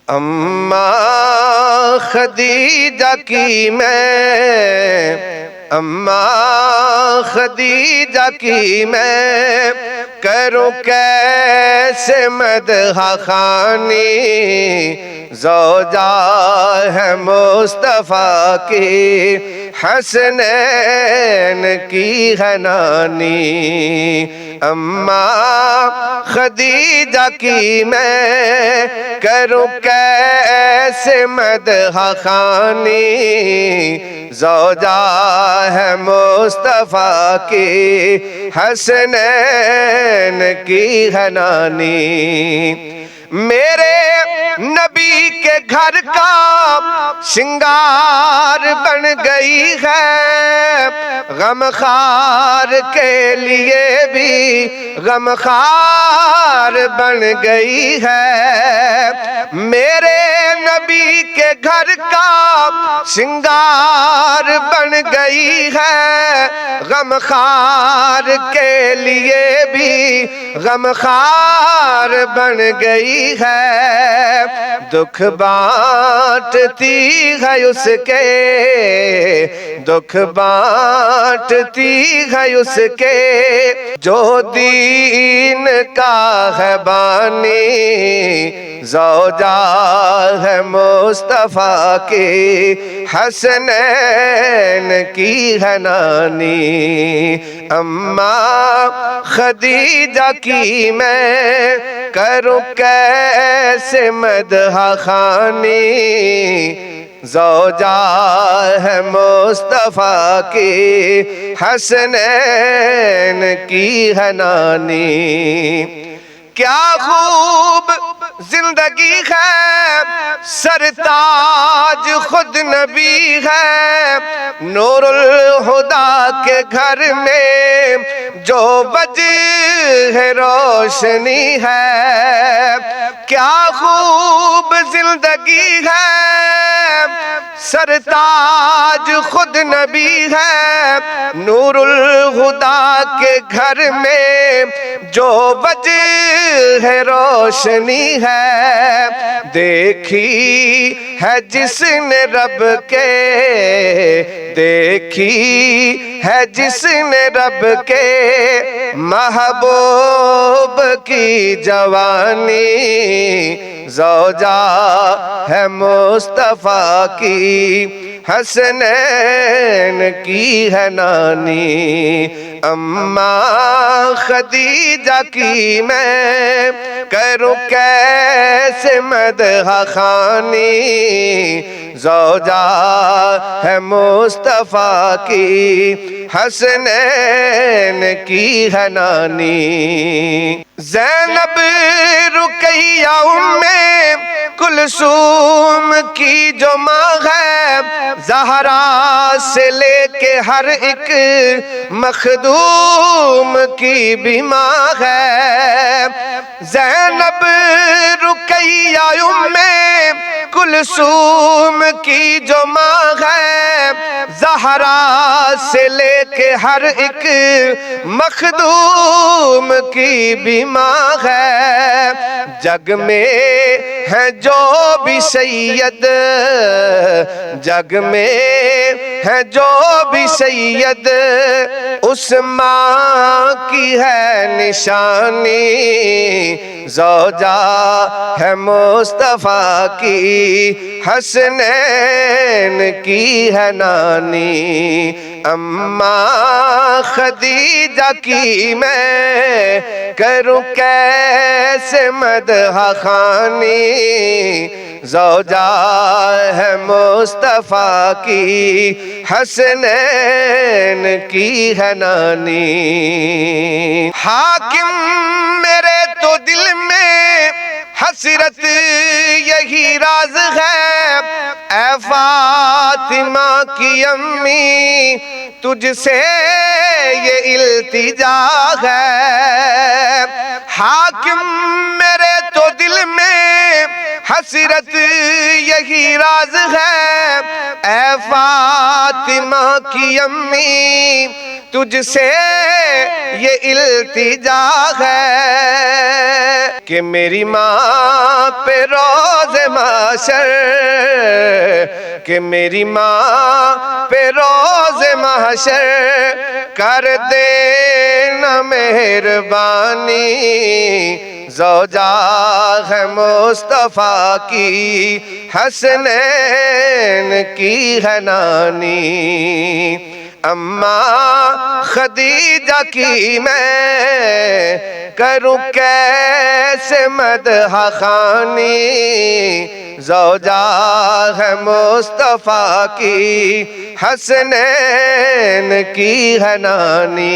اماں خدیجہ کی میں، اماں خدیجہ کی میں کروں کیسے مدح خوانی، زوجہ ہے مصطفیٰ کی حسنین کی ہے نانی۔ اماں خدیجہ کی میں کروں کیسے مدح خوانی، زوجہ ہے مصطفیٰ کی حسنین کی ہے نانی۔ میرے نبی کے گھر کا سنگار بن گئی ہے، غمخوار کے لیے بھی غمخوار بن گئی ہے۔ میرے نبی کے گھر کا سنگار بن گئی ہے، غمخوار کے لیے بھی غمخوار بن گئی ہے۔ دکھ بانٹتی ہے اس کے، دکھ بانٹتی ہے اس کے جو دین کا ہے بانی، زوجہ ہے مصطفیٰ کی حسنین کی ہے نانی۔ اماں خدیجہ کی میں کروں کیسے مدح خوانی، زوجہ ہے مصطفیٰ کی حسنین کی ہے نانی۔ کیا خوب زندگی ہے، سرتاج خود نبی ہے، نور الہدیٰ کے گھر میں جو وجہ روشنی ہے۔ کیا خوب زندگی ہے، سرتاج خود نبی ہے، نور الہدیٰ کے گھر میں جو وجہ ہے روشنی ہے۔ دیکھی ہے جس نے رب کے، دیکھی ہے جس نے رب کے محبوب کی جوانی، زوجہ ہے مصطفیٰ کی حسنین کی ہے نانی۔ اماں خدیجہ کی میں کروں کیسے مدح خوانی، زوجہ ہے مصطفیٰ کی حسنین کی ہے نانی۔ زینب رقیہ ام کلثوم کی جو ماں ہے، زہرا سے لے کے ہر ایک مخدوم کی بھی ماں ہے۔ زینب رقیہ ام کلثوم کی جو ماں ہے، زہرا سے لے کے ہر ایک مخدوم کی بھی ماں ہے۔ جگ میں ہے جو بھی سید، جگ میں ہے جو بھی سید، اس ماں کی ہے نشانی، زوجہ ہے مصطفیٰ کی حسنین کی ہے نانی۔ اماں خدیجہ کی میں کروں کیسے مدح خوانی، زوجہ ہے مصطفیٰ کی حسنین کی ہے نانی۔ حاکم میرے تو دل میں حسرت یہی راز ہے، اے فاطمہ کی امی تجھ سے یہ التجا ہے۔ حاکم میرے تو دل میں حسرت یہی راز ہے، اے فاطمہ کی امی تجھ سے یہ التجا ہے کہ میری ماں پہ روز محشر، کہ میری ماں پہ روز محشر کر دینا مہربانی، زوجہ ہے مصطفیٰ کی، حسنین کی ہے نانی۔ اماں خدیجہ کی میں کروں کیسے مدح خوانی، زوجہ ہے مصطفیٰ کی، حسنین کی ہے نانی۔